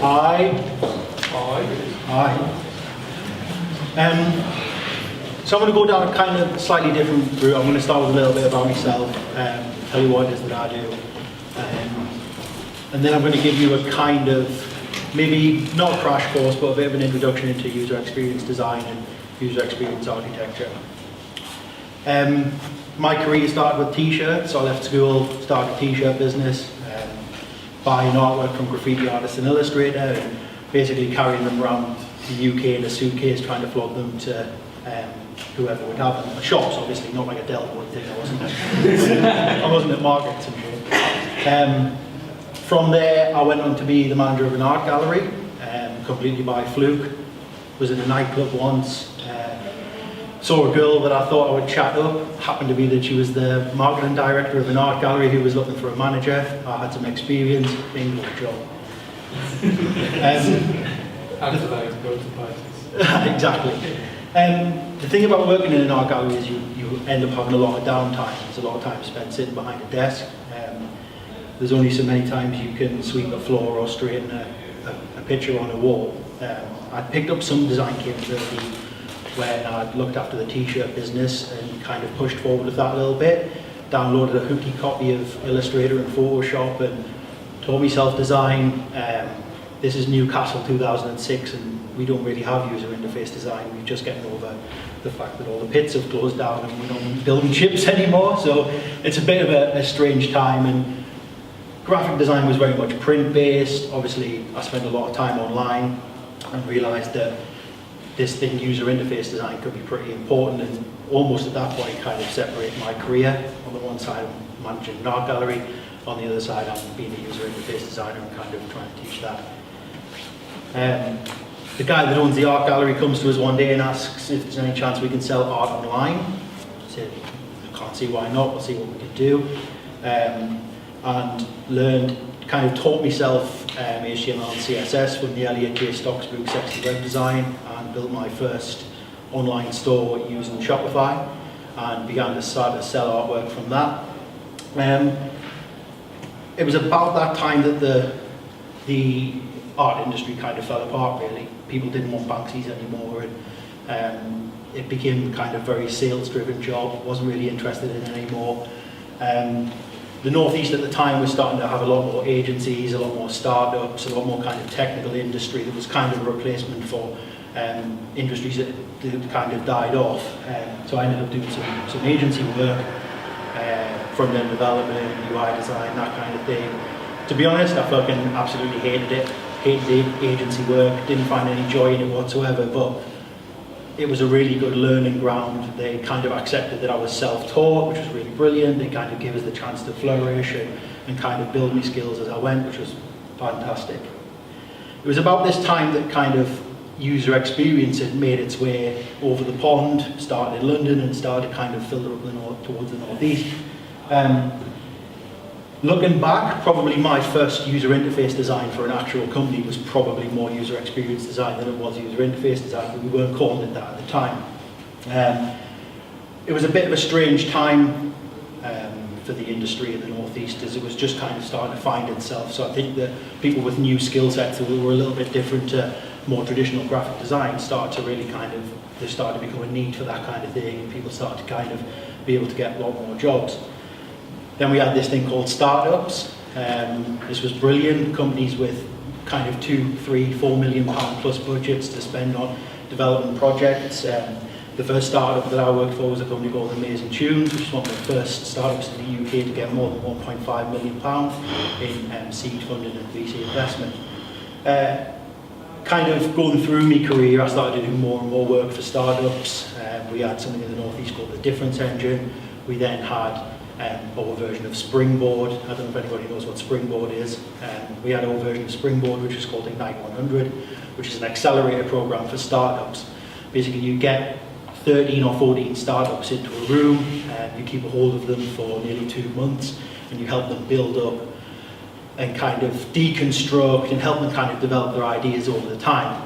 Hi. So I'm going to go down a kind of slightly different route. I'm going to start with a little bit about myself, tell you what it is that I do, and then I'm going to give you a kind of, maybe not a crash course, but a bit of an introduction into user experience design and user experience architecture. My career started with t-shirts, so I left school, started a t-shirt business, buying artwork from graffiti artists and illustrator, and basically carrying them around the UK in a suitcase, trying to flog them to whoever would have them. Shops, obviously, not like a Delboy thing. I wasn't at markets and shit. From there, I went on to be the manager of an art gallery, completely by fluke. Was in a nightclub once. Saw a girl that I thought I would chat up. Happened to be that she was the marketing director of an art gallery who was looking for a manager. I had some experience, being a job. After that, go to parties. Exactly. The thing about working in an art gallery is you end up having a lot of downtime. There's a lot of time spent sitting behind a desk. There's only so many times you can sweep a floor or straighten a picture on a wall. I picked up some design capability when I looked after the t-shirt business and kind of pushed forward with that a little bit. Downloaded a hooky copy of Illustrator and Photoshop and taught myself design. This is Newcastle 2006 and we don't really have user interface design. We're just getting over the fact that all the pits have closed down and we don't build chips anymore. So it's a bit of a strange time, and graphic design was very much print based. Obviously I spent a lot of time online and realised that this thing, user interface design, could be pretty important, and almost at that point kind of separate my career. On the one side I'm managing an art gallery, on the other side I'm being a user interface designer and kind of trying to teach that. The guy that owns the art gallery comes to us one day and asks if there's any chance we can sell art online. I said, I can't see why not, we'll see what we can do. And learned, kind of taught myself HTML and CSS from the Elliot J. Stocks book, Sexy Web Design, and built my first online store using Shopify, and began to start to sell artwork from that. It was about that time that the art industry kind of fell apart, really. People didn't want Banksies anymore, and it became kind of very sales-driven job. Wasn't really interested in it anymore. The Northeast at the time was starting to have a lot more agencies, a lot more startups, a lot more kind of technical industry that was kind of a replacement for industries that kind of died off. So I ended up doing some agency work, front-end development, UI design, that kind of thing. To be honest, I fucking absolutely hated it. Hated the agency work, didn't find any joy in it whatsoever, but it was a really good learning ground. They kind of accepted that I was self-taught, which was really brilliant. They kind of gave us the chance to flourish and kind of build my skills as I went, which was fantastic. It was about this time that kind of user experience had made its way over the pond, started in London and started to kind of filter up towards the Northeast. Looking back, probably my first user interface design for an actual company was probably more user experience design than it was user interface design, but we weren't calling it that at the time. It was a bit of a strange time for the industry in the Northeast, as it was just kind of starting to find itself. So I think that people with new skill sets that were a little bit different to more traditional graphic design started to really kind of, there started to become a need for that kind of thing, and people started to kind of be able to get a lot more jobs. Then we had this thing called startups. This was brilliant. Companies with kind of £2, £3, £4 million plus budgets to spend on development projects. The first startup that I worked for was a company called Amazing Tunes, which is one of the first startups in the UK to get more than £1.5 million in seed funding and VC investment. Kind of going through my career, I started to do more and more work for startups. We had something in the Northeast called the Difference Engine. We then had our version of Springboard. I don't know if anybody knows what Springboard is. We had our version of Springboard, which is called Ignite 100, which is an accelerator program for startups. Basically, you get 13 or 14 startups into a room, and you keep a hold of them for nearly 2 months, and you help them build up and kind of deconstruct and help them kind of develop their ideas over the time.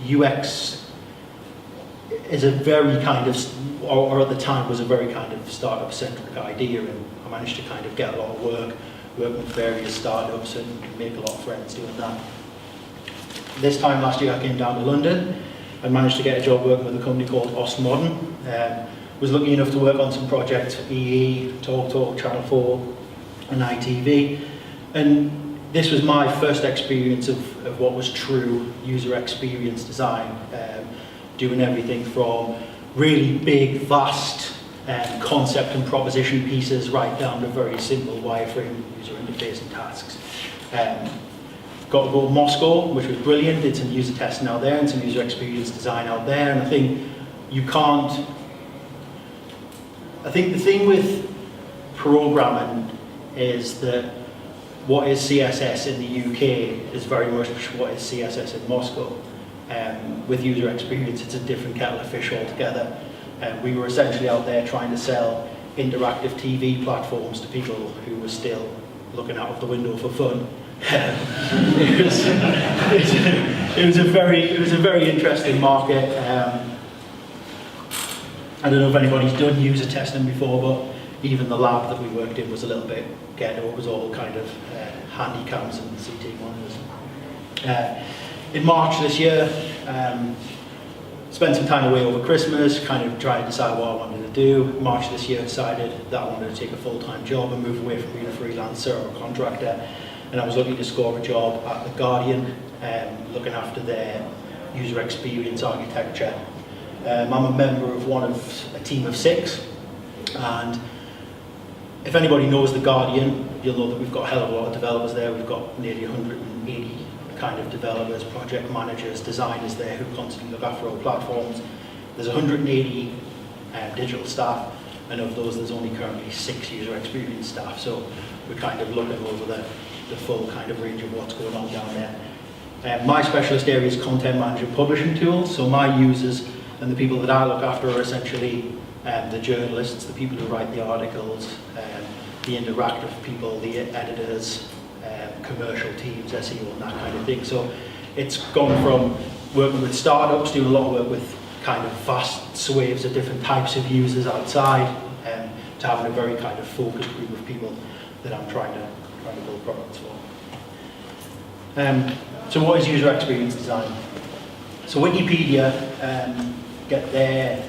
UX is a very kind of, or at the time was a very kind of startup-centric idea, and I managed to kind of get a lot of work with various startups and make a lot of friends doing that. This time last year I came down to London and managed to get a job working with a company called Ostmodern. Was lucky enough to work on some projects for EE, TalkTalk, Channel 4 and ITV. And this was my first experience of what was true user experience design. Doing everything from really big, vast concept and proposition pieces right down to very simple wireframe user interface and tasks. Got to go to Moscow, which was brilliant, did some user testing out there and some user experience design out there, and I think the thing with programming is that what is CSS in the UK is very much what is CSS in Moscow. With user experience, it's a different kettle of fish altogether. We were essentially out there trying to sell interactive TV platforms to people who were still looking out of the window for fun. It was a very interesting market. I don't know if anybody's done user testing before, but even the lab that we worked in was a little bit ghetto. It was all kind of handy cams and CT monitors. In March this year, spent some time away over Christmas, kind of trying to decide what I wanted to do. March this year, decided that I wanted to take a full-time job and move away from being a freelancer or a contractor. And I was looking to score a job at The Guardian, looking after their user experience architecture. I'm a member of a team of 6, and if anybody knows The Guardian, you'll know that we've got a hell of a lot of developers there. We've got nearly 180 kind of developers, project managers, designers there who constantly look after our platforms. There's 180 digital staff, and of those there's only currently 6 user experience staff. So we're kind of looking over the full kind of range of what's going on down there. My specialist area is content management publishing tools. So my users and the people that I look after are essentially the journalists, the people who write the articles, the interactive people, the editors, commercial teams, SEO and that kind of thing. So it's gone from working with startups, doing a lot of work with kind of vast swathes of different types of users outside, to having a very kind of focused group of people that I'm trying to build products for. So what is user experience design? So Wikipedia get their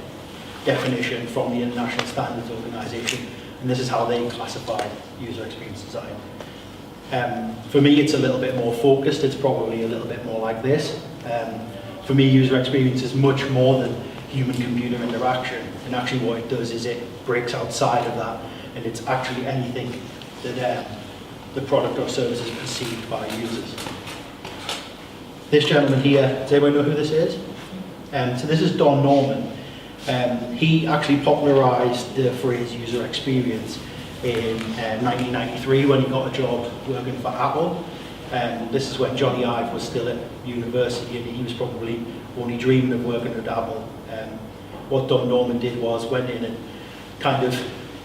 definition from the International Standards Organization, and this is how they classify user experience design. For me, it's a little bit more focused. It's probably a little bit more like this. For me, user experience is much more than human-computer interaction, and actually what it does is it breaks outside of that, and it's actually anything that the product or service is perceived by users. This gentleman here, does anyone know who this is? So this is Don Norman. He actually popularized the phrase user experience in 1993 when he got a job working for Apple. This is when Johnny Ive was still at university, and he was probably only dreaming of working at Apple. What Don Norman did was went in and kind of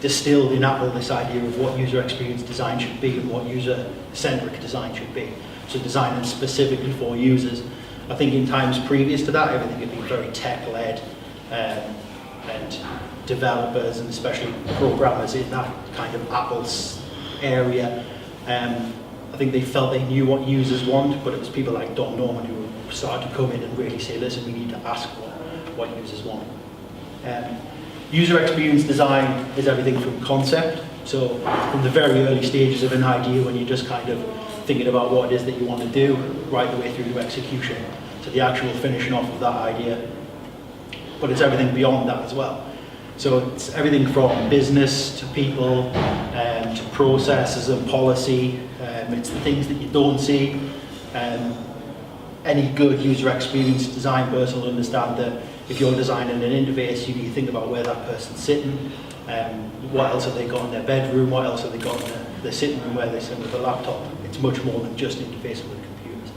distilled in Apple this idea of what user experience design should be and what user-centric design should be. So designing specifically for users. I think in times previous to that, everything had been very tech-led, and developers and especially programmers in that kind of Apple's area. I think they felt they knew what users want, but it was people like Don Norman who started to come in and really say, listen, we need to ask what users want. User experience design is everything from concept, so from the very early stages of an idea when you're just kind of thinking about what it is that you want to do, right the way through to execution, to the actual finishing off of that idea. But it's everything beyond that as well. So it's everything from business to people, to processes and policy. It's the things that you don't see. Any good user experience design person will understand that if you're designing an interface, you need to think about where that person's sitting, what else have they got in their bedroom, what else have they got in their sitting room where they sit with a laptop. It's much more than just interfacing with computers.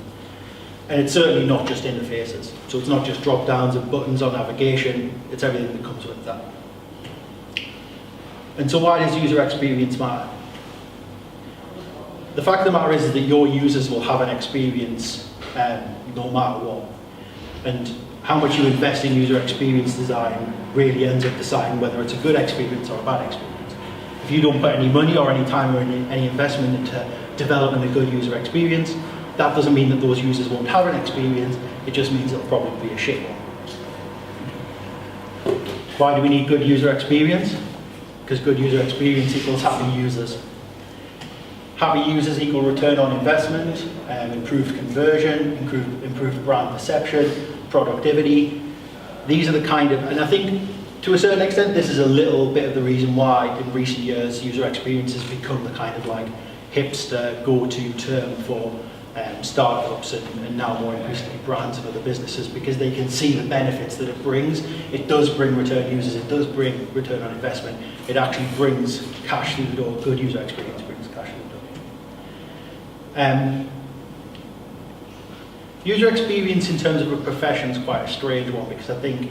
And it's certainly not just interfaces. So it's not just drop downs and buttons on navigation, it's everything that comes with that. And so why does user experience matter? The fact of the matter is that your users will have an experience no matter what. And how much you invest in user experience design really ends up deciding whether it's a good experience or a bad experience. If you don't put any money or any time or any investment into developing a good user experience, That doesn't mean that those users won't have an experience, it just means it'll probably be a shit one. Why do we need good user experience? Because good user experience equals happy users. Happy users equal return on investment, improved conversion, improved brand perception, productivity. These are the kind of, and I think to a certain extent this is a little bit of the reason why in recent years user experience has become the kind of like hipster go-to term for startups and now more increasingly brands and other businesses, because they can see the benefits that it brings. It does bring return users, it does bring return on investment, it actually brings cash through the door. Good user experience brings cash through the door. User experience in terms of a profession is quite a strange one, because I think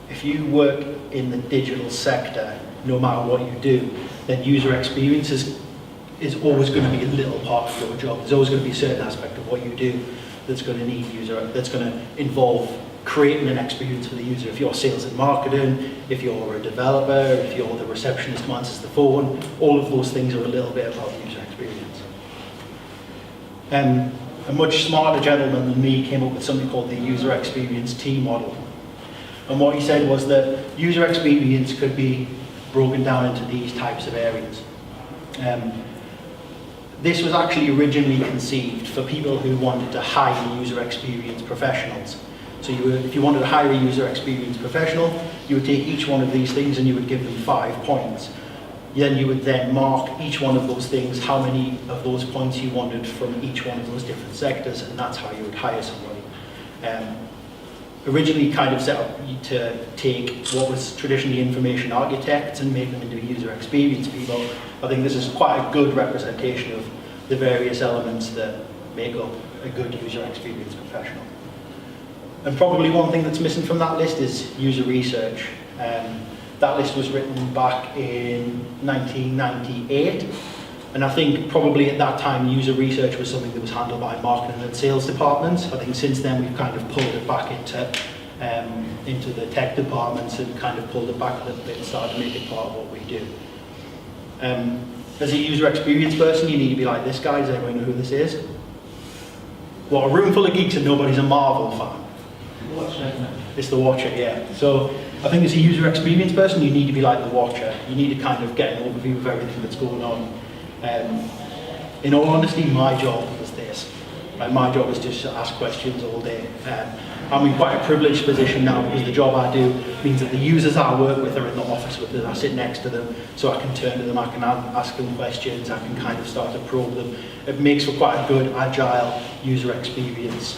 if you work in the digital sector, no matter what you do, then user experience is always going to be a little part of your job. There's always going to be a certain aspect of what you do that's going to need that's going to involve creating an experience for the user. If you're sales and marketing, if you're a developer, if you're the receptionist who answers the phone, all of those things are a little bit about user experience. A much smarter gentleman than me came up with something called the user experience T model. And what he said was that user experience could be broken down into these types of areas. This was actually originally conceived for people who wanted to hire user experience professionals. So if you wanted to hire a user experience professional, you would take each one of these things and you would give them 5 points. Then you would then mark each one of those things, how many of those points you wanted from each one of those different sectors, and that's how you would hire somebody. Originally kind of set up to take what was traditionally information architects and make them into user experience people. I think this is quite a good representation of the various elements that make up a good user experience professional. And probably one thing that's missing from that list is user research. That list was written back in 1998, and I think probably at that time user research was something that was handled by marketing and sales departments. I think since then we've kind of pulled it back into the tech departments and kind of pulled it back a little bit and started to make it part of what we do. As a user experience person, you need to be like this guy. Does everyone know who this is? What, a room full of geeks and nobody's a Marvel fan? Watcher. It's the Watcher, yeah. So I think as a user experience person, you need to be like the Watcher. You need to kind of get an overview of everything that's going on. In all honesty, my job was this. Like, my job is just to ask questions all day. I'm in quite a privileged position now because the job I do means that the users I work with are in the office with us. I sit next to them, so I can turn to them, I can ask them questions, I can kind of start to probe them. It makes for quite a good, agile user experience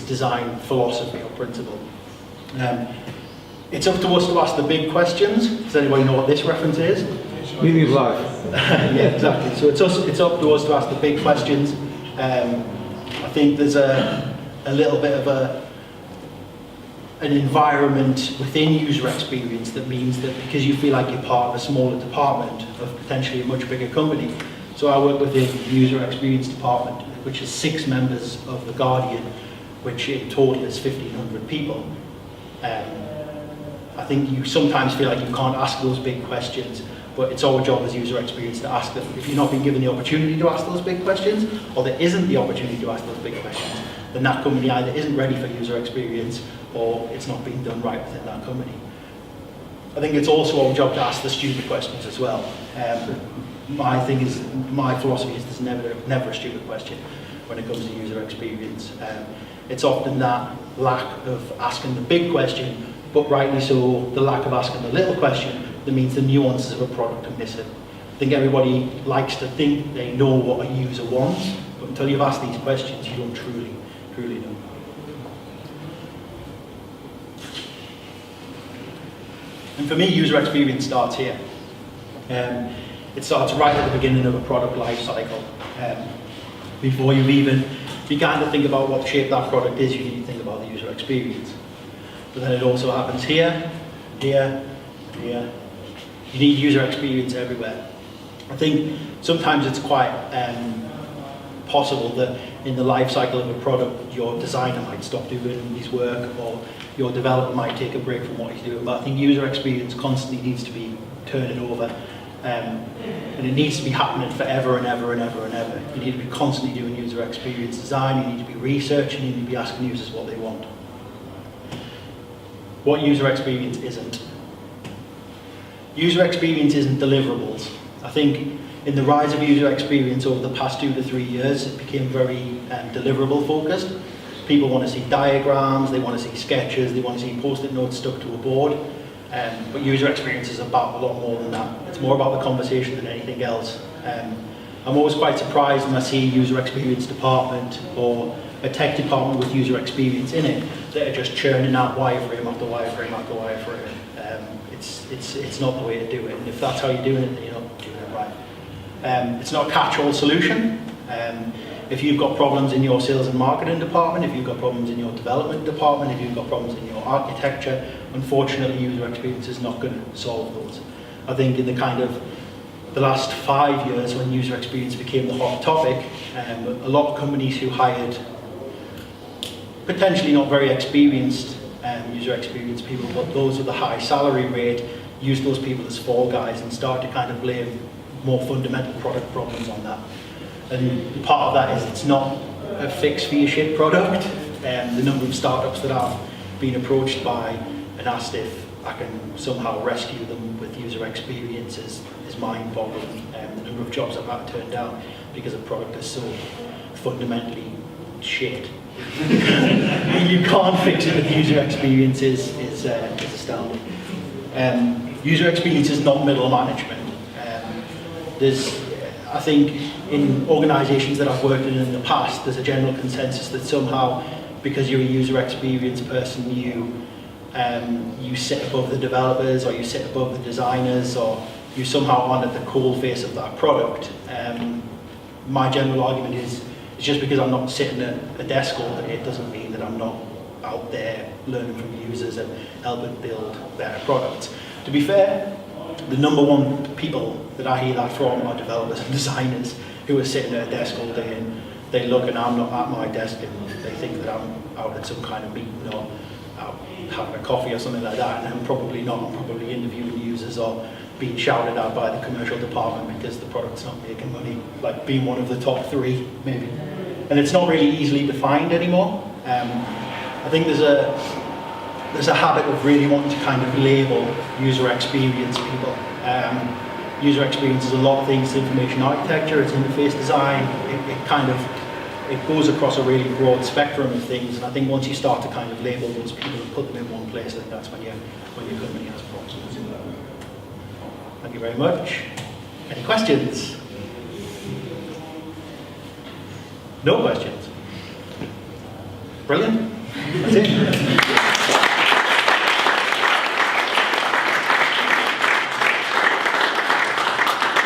design philosophy or principle. It's up to us to ask the big questions. Does anybody know what this reference is? Meaning of life. Yeah, exactly. So it's up to us to ask the big questions. I think there's a little bit of an environment within user experience that means that because you feel like you're part of a smaller department of potentially a much bigger company. So I work within the user experience department, which is 6 members of the Guardian, which in total is 1,500 people. I think you sometimes feel like you can't ask those big questions, but it's our job as user experience to ask them. If you're not being given the opportunity to ask those big questions, or there isn't the opportunity to ask those big questions, then that company either isn't ready for user experience or it's not being done right within that company. I think it's also our job to ask the stupid questions as well. My philosophy is there's never a stupid question when it comes to user experience. It's often that lack of asking the big question, but rightly so, the lack of asking the little question that means the nuances of a product are missing. I think everybody likes to think they know what a user wants, but until you've asked these questions, you don't truly know. And for me, user experience starts here. It starts right at the beginning of a product life cycle. Before you've even began to think about what shape that product is, you need to think about the user experience. But then it also happens here, here, here. You need user experience everywhere. I think sometimes it's quite possible that in the life cycle of a product, your designer might stop doing his work or your developer might take a break from what he's doing. But I think user experience constantly needs to be turning over. And it needs to be happening forever and ever and ever and ever. You need to be constantly doing user experience design, you need to be researching, you need to be asking users what they want. What user experience isn't. User experience isn't deliverables. I think in the rise of user experience over the past 2 to 3 years, it became very deliverable focused. People want to see diagrams, they want to see sketches, they want to see post-it notes stuck to a board. But user experience is about a lot more than that. It's more about the conversation than anything else. I'm always quite surprised when I see a user experience department or a tech department with user experience in it that are just churning out wireframe after wireframe after wireframe. It's not the way to do it, and if that's how you're doing it, then you're not doing it right. It's not a catch-all solution. If you've got problems in your sales and marketing department, if you've got problems in your development department, if you've got problems in your architecture, unfortunately user experience is not going to solve those. I think in the kind of the last 5 years when user experience became the hot topic, a lot of companies who hired potentially not very experienced user experience people, but those with a high salary rate, used those people as fall guys and started to kind of blame more fundamental product problems on that. And part of that is it's not a fix for your shit product. The number of startups that I've been approached by and asked if I can somehow rescue them with user experience is mind-boggling. The number of jobs I've had to turn down because a product is so fundamentally shit. You can't fix it with user experience is astounding. User experience is not middle management. I think in organisations that I've worked in the past, there's a general consensus that somehow, because you're a user experience person, you sit above the developers, or you sit above the designers, or you somehow aren't at the coal face of that product. My general argument is, it's just because I'm not sitting at a desk all day, it doesn't mean that I'm not out there learning from users and helping build better products. To be fair, the number one people that I hear that from are developers and designers who are sitting at a desk all day and they look and I'm not at my desk and they think that I'm out at some kind of meeting or out having a coffee or something like that, and I'm probably not. I'm probably interviewing users or being shouted at by the commercial department because the product's not making money, like being one of the top 3 maybe. And it's not really easily defined anymore. I think there's a habit of really wanting to kind of label user experience people. User experience is a lot of things. It's information architecture, it's interface design. It goes across a really broad spectrum of things. And I think once you start to kind of label those people and put them in one place, I think that's when your company has problems. Thank you very much. Any questions? No questions. Brilliant. That's it.